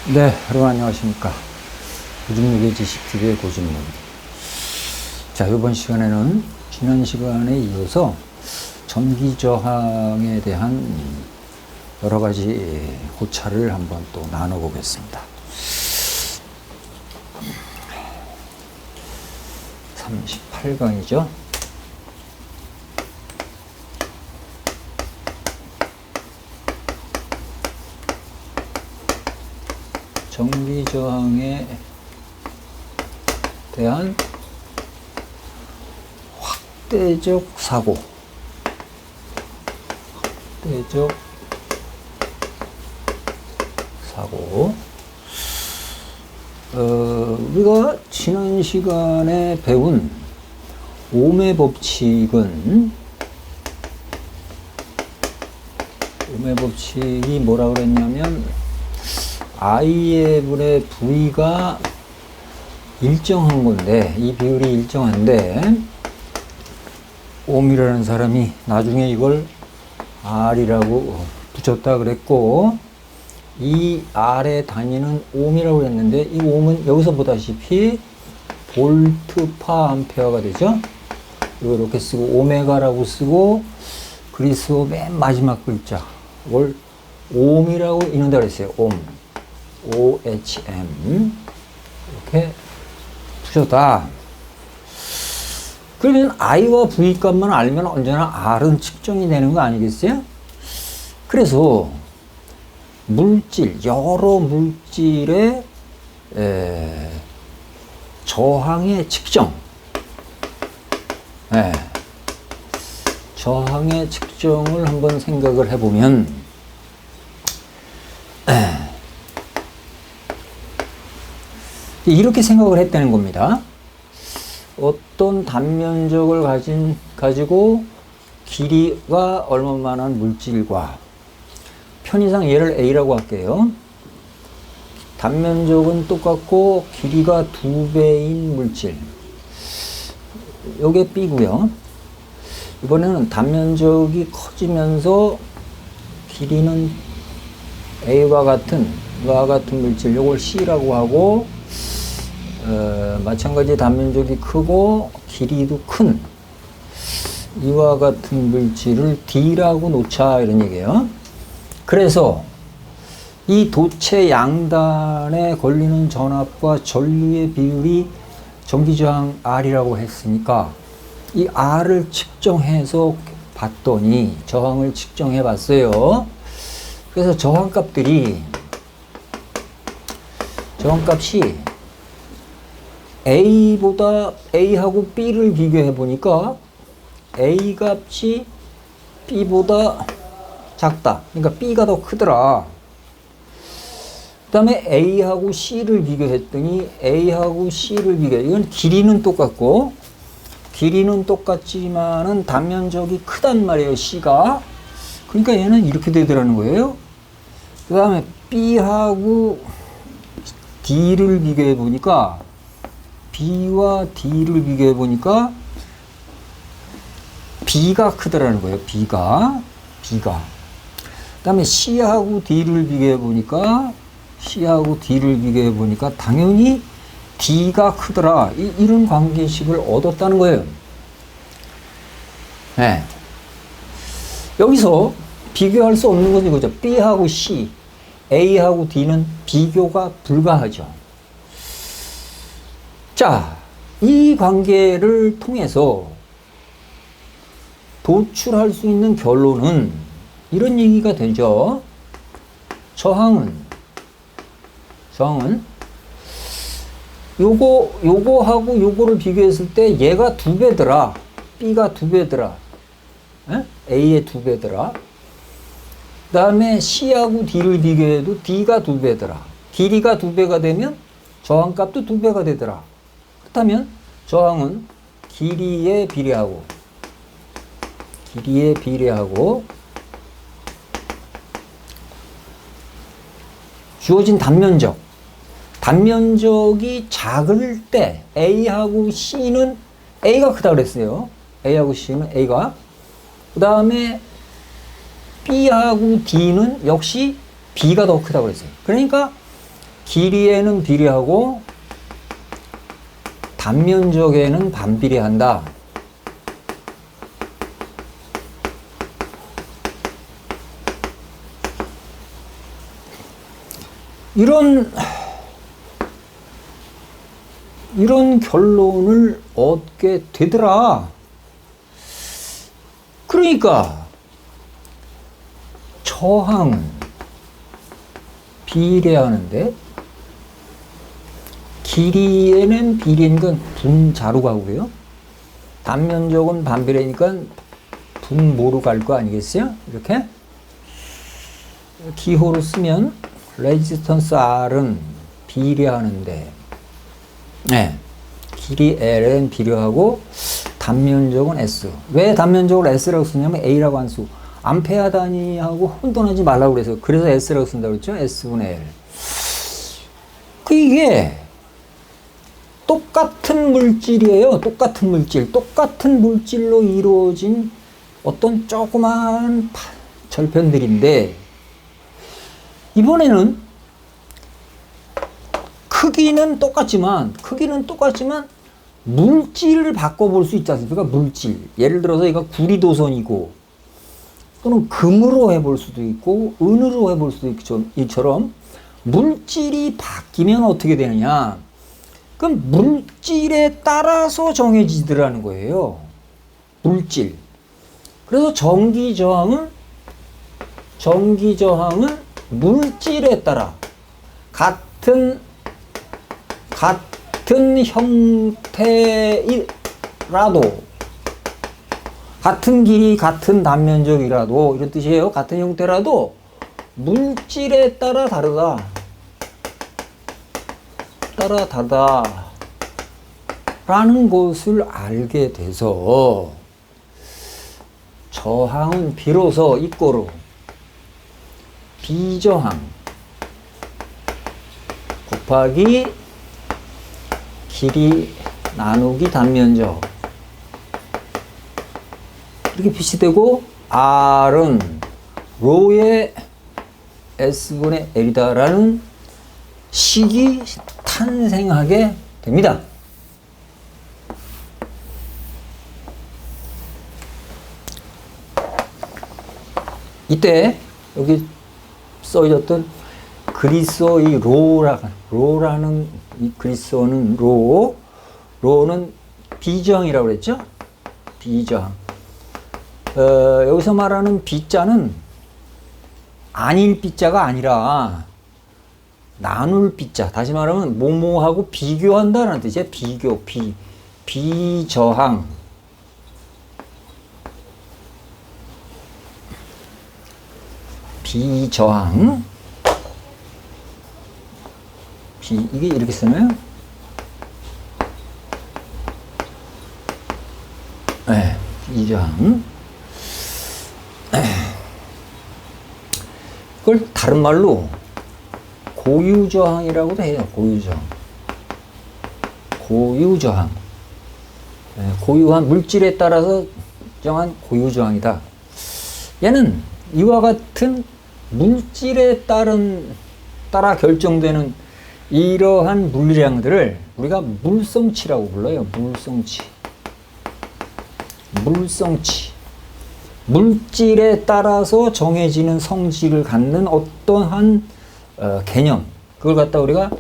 네, 여러분 안녕하십니까. 고준묵의 지식TV의 고준묵입니다. 자, 이번 시간에는 지난 시간에 이어서 전기저항에 대한 여러 가지 고찰을 한번 또 나눠보겠습니다. 38강이죠. 전기저항에 대한 확대적 사고, 우리가 지난 시간에 배운 ohm의 법칙이 뭐라 그랬냐면 I의 분의 V가 일정한 건데, 이 비율이 일정한데, ohm이라는 사람이 나중에 이걸 R이라고 붙였다 그랬고, 이 R의 단위는 ohm이라고 했는데, 이 ohm은 여기서 보다시피 볼트 파 암페어가 되죠. 이거 이렇게 쓰고, 오메가라고 쓰고, 그리스어 맨 마지막 글자, 이걸 ohm이라고 읽는다 그랬어요. OHM. 이렇게 푸셨다. 그러면 I와 V 값만 알면 언제나 R은 측정이 되는 거 아니겠어요? 그래서 여러 물질의 저항의 측정, 저항의 측정을 한번 생각을 해보면, 이렇게 생각을 했다는 겁니다. 어떤 단면적을 가지고 길이가 얼마만한 물질과, 편의상 얘를 A라고 할게요. 단면적은 똑같고 길이가 2배인 물질, 요게 B고요. 이번에는 단면적이 커지면서 길이는 A와 같은 물질, 요걸 C라고 하고, 마찬가지 단면적이 크고 길이도 큰 이와 같은 물질을 D라고 놓자, 이런 얘기예요. 그래서 이 도체 양단에 걸리는 전압과 전류의 비율이 전기저항 R이라고 했으니까, 이 R을 측정해서 봤더니, 저항을 측정해 봤어요. 그래서 저항값이 A하고 B를 비교해 보니까 A 값이 B보다 작다. 그러니까 B가 더 크더라. 그 다음에 A하고 C를 비교했더니 이건 길이는 똑같지만은 단면적이 크단 말이에요, C가. 그러니까 얘는 이렇게 되더라는 거예요. 그 다음에 B하고 D를 비교해 보니까, B와 D를 비교해 보니까 B가 크더라는 거예요. B가. 그 다음에 C하고 D를 비교해 보니까 당연히 D가 크더라. 이런 관계식을 얻었다는 거예요. 네. 여기서 비교할 수 없는 건 이거죠. B하고 C, A하고 D는 비교가 불가하죠. 자, 이 관계를 통해서 도출할 수 있는 결론은 이런 얘기가 되죠. 저항은 요거하고 요거를 비교했을 때 얘가 2배더라. B가 2배더라. A의 2배더라. 그 다음에 C하고 D를 비교해도 D가 2배더라. 길이가 2배가 되면 저항값도 2배가 되더라. 그렇다면 저항은 길이에 비례하고 주어진 단면적이 작을 때 A하고 C는 A가 크다고 그랬어요. A하고 C는 A가. 그 다음에 B하고 D는 역시 B가 더 크다고 그랬어요. 그러니까 길이에는 비례하고 단면적에는 반비례한다. 이런 결론을 얻게 되더라. 그러니까 저항은 비례하는데 길이에는 비례니까 분자로 가고요. 단면적은 반비례니까 분모로 갈 거 아니겠어요? 이렇게 기호로 쓰면 레지스턴스 R은 비례하는데 길이 L은 비례하고 단면적은 S. 왜 단면적으로 S라고 쓰냐면 A라고 한 수. 암페어 단위하고 혼돈하지 말라고 그래서 S라고 쓴다고 그랬죠? S분의 L. 이게 똑같은 물질이에요. 똑같은 물질. 똑같은 물질로 이루어진 어떤 조그마한 절편들인데 이번에는 크기는 똑같지만 물질을 바꿔볼 수 있지 않습니까? 물질. 예를 들어서 이거 구리도선이고 또는 금으로 해볼 수도 있고 은으로 해볼 수도 있죠. 이처럼 물질이 바뀌면 어떻게 되느냐? 그럼 물질에 따라서 정해지더라는 거예요. 물질. 그래서 전기저항은 물질에 따라 같은 형태라도 같은 길이 같은 단면적이라도 이런 뜻이에요. 같은 형태라도 물질에 따라 다르다. 라는 것을 알게 돼서 저항은 비로소 이꼬로 비저항 곱하기 길이 나누기 단면적 이렇게 빛이 되고 R은 로의 S분의 L이다 라는 식이 탄생하게 됩니다. 이때 여기 써있었던 그리스어 이 로라는 이 그리스어는 로는 비저항이라고 그랬죠? 비저항. 여기서 말하는 비자는 아닐 비자가 아니라 나눌 비자. 다시 말하면 뭐뭐하고 비교한다는 뜻이에요. 비저항. 비저항. 이게 이렇게 쓰나요? 네, 비저항. 그걸 다른 말로 고유저항이라고도 해요. 고유저항. 네, 고유한 물질에 따라서 정한 고유저항이다. 얘는 이와 같은 물질에 따라 결정되는 이러한 물량들을 우리가 물성치라고 불러요. 물성치. 물질에 따라서 정해지는 성질을 갖는 어떠한 개념. 그걸 갖다 우리가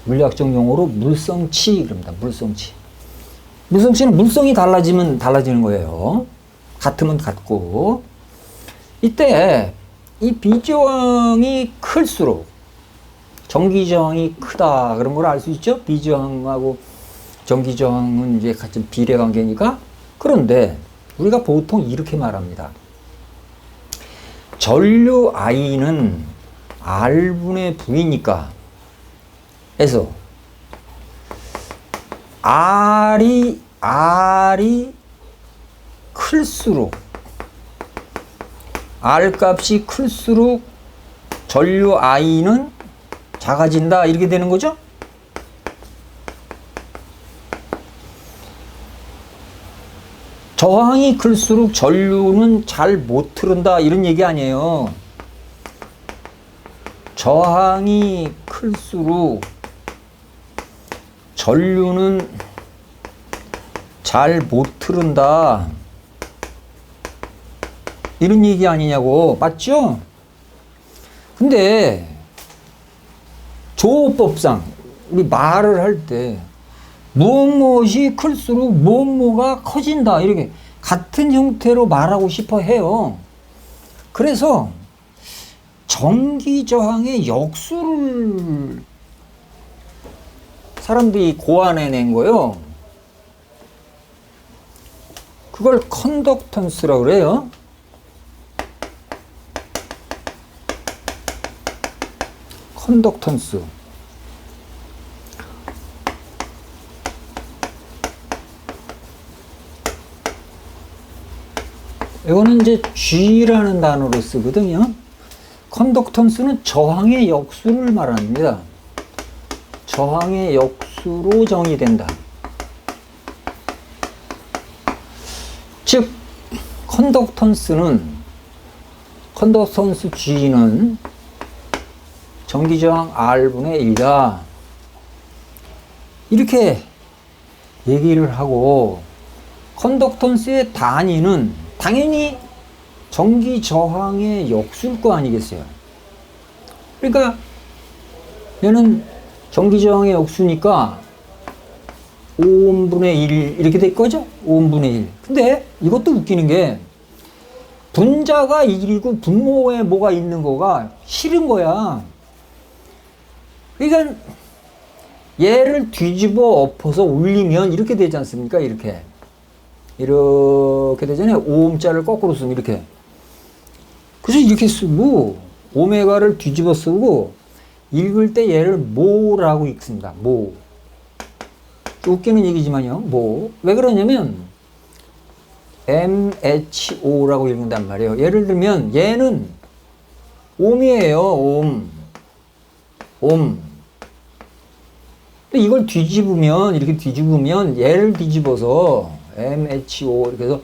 물리학적 용어로 물성치 그럽니다. 물성치는 물성이 달라지면 달라지는 거예요. 같으면 같고. 이때 이 비저항이 클수록 전기저항이 크다 그런 걸 알 수 있죠. 비저항하고 전기저항은 이제 같은 비례 관계니까. 그런데 우리가 보통 이렇게 말합니다. 전류 I는 R분의 V니까 해서 R이 클수록 R 값이 클수록 전류 I는 작아진다 이렇게 되는 거죠. 저항이 클수록 전류는 잘 못 흐른다 이런 얘기 아니에요. 저항이 클수록 전류는 잘 못 흐른다. 이런 얘기 아니냐고. 맞죠? 근데 조어법상 우리 말을 할 때 무엇이 클수록 무엇가 커진다. 이렇게 같은 형태로 말하고 싶어 해요. 그래서 전기 저항의 역수를 사람들이 고안해낸 거예요. 그걸 컨덕턴스라고 그래요. 컨덕턴스. 이거는 이제 G라는 단어로 쓰거든요. 컨덕턴스는 저항의 역수를 말합니다. 저항의 역수로 정의된다. 즉, 컨덕턴스 G는 전기저항 R분의 1이다. 이렇게 얘기를 하고, 컨덕턴스의 단위는 당연히 전기저항의 역수일 거 아니겠어요. 그러니까 얘는 전기저항의 역수니까 5분의 1 이렇게 될 거죠? 5분의 1. 근데 이것도 웃기는 게 분자가 1이고 분모에 뭐가 있는 거가 싫은 거야. 그러니까 얘를 뒤집어 엎어서 올리면 이렇게 되지 않습니까? 이렇게 되잖아요. 5자를 거꾸로 쓰면 이렇게. 그래서 이렇게 쓰고 오메가를 뒤집어 쓰고 읽을 때 얘를 모라고 읽습니다. 모. 웃기는 얘기지만요. 모. 왜 그러냐면 MHO라고 읽는단 말이에요. 예를 들면 얘는 옴이에요. 옴. 근데 이걸 뒤집으면 이렇게 뒤집으면 얘를 뒤집어서 MHO 이렇게 해서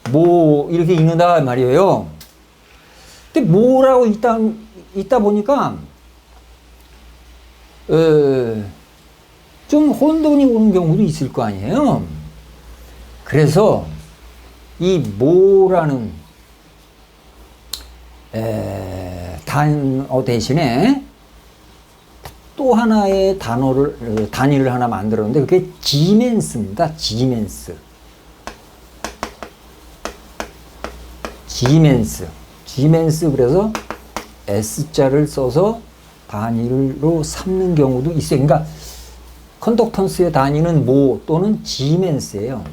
모 이렇게 읽는다 말이에요. 근데 모라고 읽다 보니까 좀 혼돈이 오는 경우도 있을 거 아니에요. 그래서 이 모라는 단어 대신에 또 하나의 단위를 하나 만들었는데 그게 지멘스입니다. 지멘스. 그래서 S자를 써서 단위로 삼는 경우도 있어요. 그러니까 컨덕턴스의 단위는 모 또는 지멘스예요.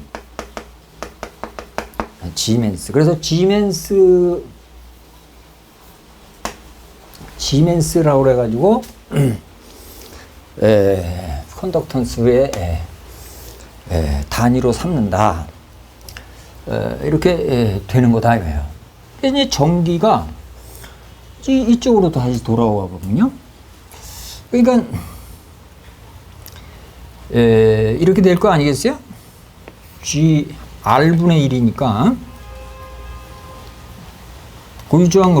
그래서 지멘스라고 그래가지고 컨덕턴스의 단위로 삼는다. 이렇게 되는 거다 이거예요. 이제 전기가 이쪽으로 다시 돌아와 보면요. 그러니까 이렇게 될 거 아니겠어요? G R분의 1이니까 고유저항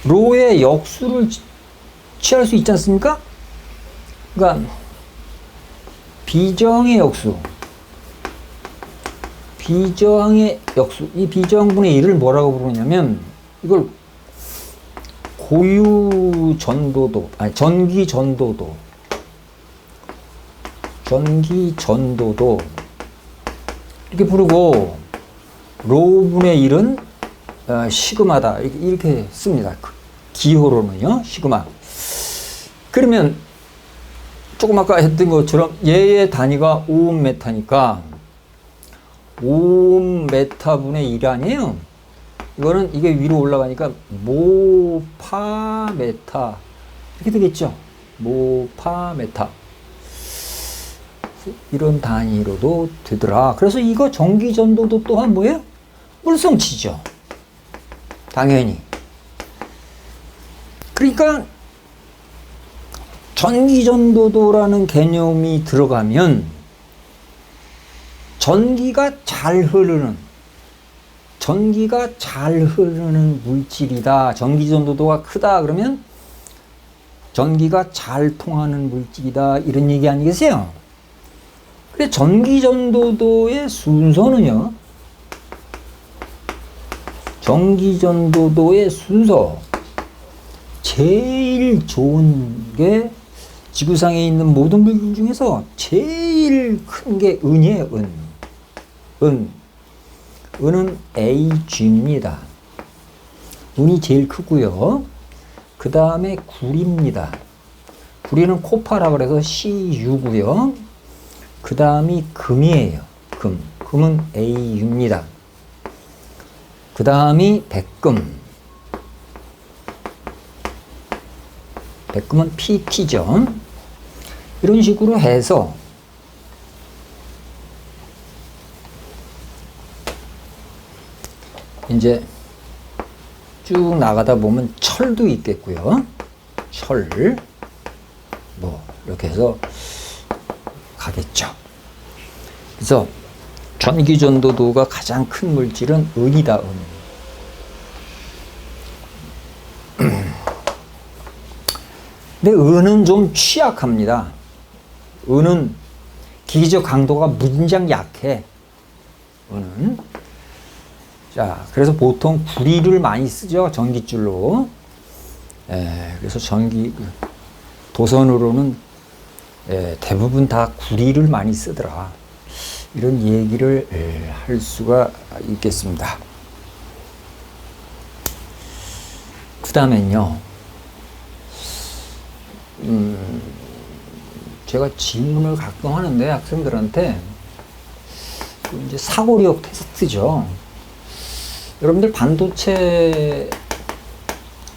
로의 역수를 취할 수 있지 않습니까? 그러니까 비저항의 역수, 이 비저항분의 1을 뭐라고 부르냐면 이걸 전기 전도도 이렇게 부르고 로분의 1은 시그마다 이렇게 씁니다. 기호로는요, 시그마. 그러면 조금 아까 했던 것처럼 얘의 단위가 오음메타니까 오음메타분의 1 아니에요? 이거는 이게 위로 올라가니까 모파메타 이렇게 되겠죠? 모파메타 이런 단위로도 되더라. 그래서 이거 전기전도도 또한 뭐예요? 물성치죠. 당연히. 그러니까 전기전도도라는 개념이 들어가면 전기가 잘 흐르는, 전기가 잘 흐르는 물질이다. 전기 전도도가 크다. 그러면 전기가 잘 통하는 물질이다. 이런 얘기 아니겠어요? 근데 전기 전도도의 순서는요. 전기 전도도의 순서. 제일 좋은 게 지구상에 있는 모든 물질 중에서 제일 큰 게 은이에요. 은은 Ag입니다. 은이 제일 크고요. 그 다음에 구리입니다. 구리는 코파라 그래서 Cu고요. 그 다음이 금이에요. 금은 Au입니다. 그 다음이 백금. 백금은 PT죠. 이런 식으로 해서 이제 쭉 나가다 보면 철도 있겠고요. 철, 이렇게 해서 가겠죠. 그래서 전기 전도도가 가장 큰 물질은 은이다. 근데 은은 좀 취약합니다. 은은 기계적 강도가 무진장 약해. 은은. 자, 그래서 보통 구리를 많이 쓰죠. 전기줄로. 그래서 도선으로는 대부분 다 구리를 많이 쓰더라. 이런 얘기를 할 수가 있겠습니다. 그 다음엔요. 제가 질문을 가끔 하는데 학생들한테 이제 사고력 테스트죠. 여러분들 반도체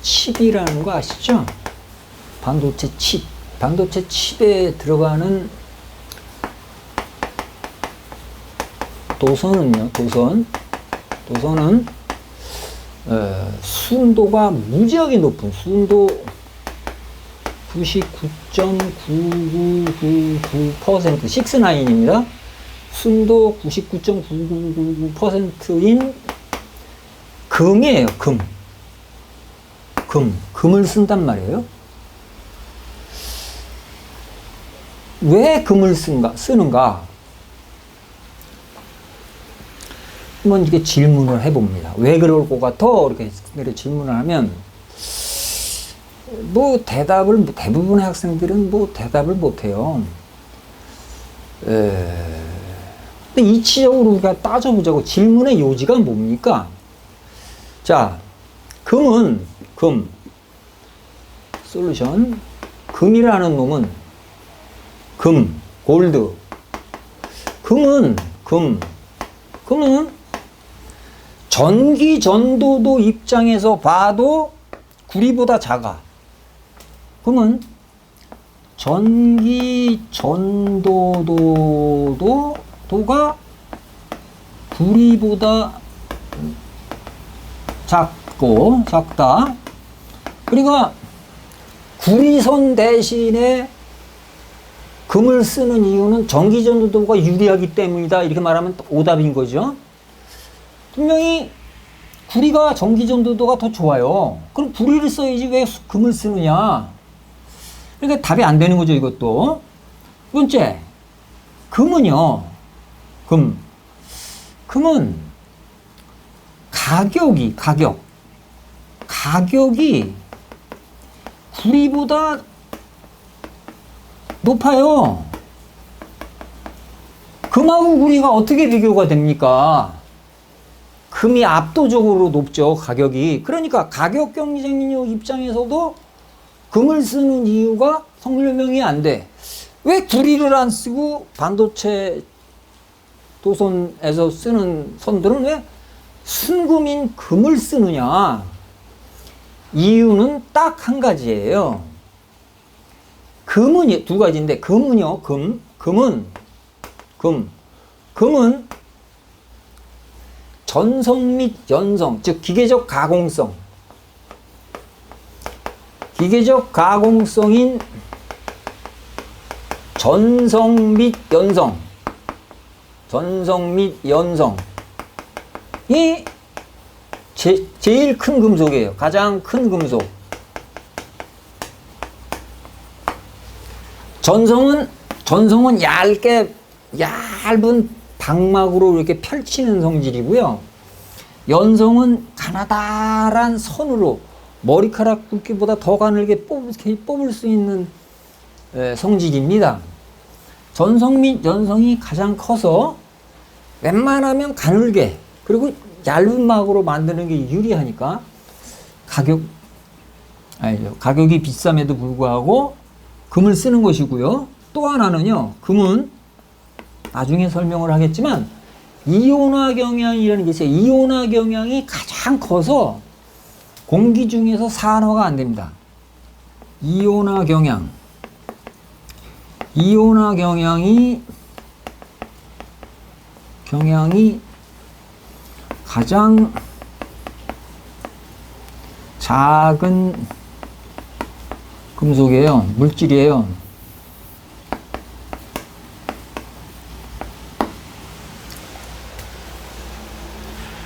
칩이라는 거 아시죠? 반도체 칩에 들어가는 도선은요. 도선은 순도가 무지하게 높은 순도 99.9999% 69입니다. 순도 99.9999%인 금이에요. 금을 쓴단 말이에요. 왜 금을 쓰는가? 한번 이렇게 질문을 해봅니다. 왜 그럴 것 같아? 이렇게 질문을 하면 대부분의 학생들은 대답을 못해요. 근데 이치적으로 우리가 따져보자고. 질문의 요지가 뭡니까? 자, 금은, 솔루션. 금이라는 놈은, 골드. 금은 전기 전도도 입장에서 봐도 구리보다 작아. 금은 전기 전도도가 구리보다 작다. 그러니까 구리선 대신에 금을 쓰는 이유는 전기 전도도가 유리하기 때문이다. 이렇게 말하면 오답인 거죠. 분명히 구리가 전기 전도도가 더 좋아요. 그럼 구리를 써야지 왜 금을 쓰느냐. 그러니까 답이 안 되는 거죠, 이것도. 두 번째, 금은요. 금은 가격이 구리보다 높아요. 금하고 구리가 어떻게 비교가 됩니까? 금이 압도적으로 높죠, 가격이. 그러니까 가격 경쟁력 입장에서도 금을 쓰는 이유가 설명이 안 돼. 왜 구리를 안 쓰고 반도체 도선에서 쓰는 선들은 왜 순금인 금을 쓰느냐? 이유는 딱 한 가지예요. 금은 두 가지인데, 금은요, 금은 전성 및 연성, 즉 기계적 가공성인 전성 및 연성이 제일 큰 금속이에요. 가장 큰 금속. 전성은 얇은 방막으로 이렇게 펼치는 성질이고요. 연성은 가나다란 선으로 머리카락 굵기보다 더 가늘게 뽑을 수 있는 성질입니다. 전성 및 연성이 가장 커서 웬만하면 가늘게 그리고 얇은 막으로 만드는 게 유리하니까 가격이 비쌈에도 불구하고 금을 쓰는 것이고요. 또 하나는요, 금은 나중에 설명을 하겠지만 이온화 경향이라는 게 있어요. 이온화 경향이 가장 커서 공기 중에서 산화가 안 됩니다. 이온화 경향이 가장 작은 금속이에요. 물질이에요.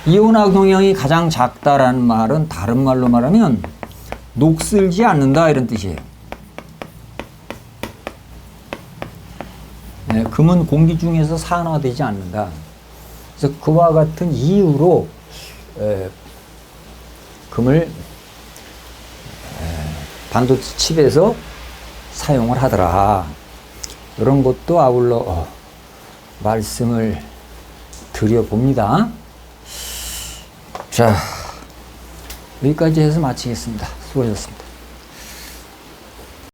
이온화 경향이 가장 작다라는 말은 다른 말로 말하면 녹슬지 않는다 이런 뜻이에요. 네, 금은 공기 중에서 산화되지 않는다. 그래서 그와 같은 이유로 금을 반도체 칩에서 사용을 하더라. 이런 것도 아울러 말씀을 드려봅니다. 자, 여기까지 해서 마치겠습니다. 수고하셨습니다.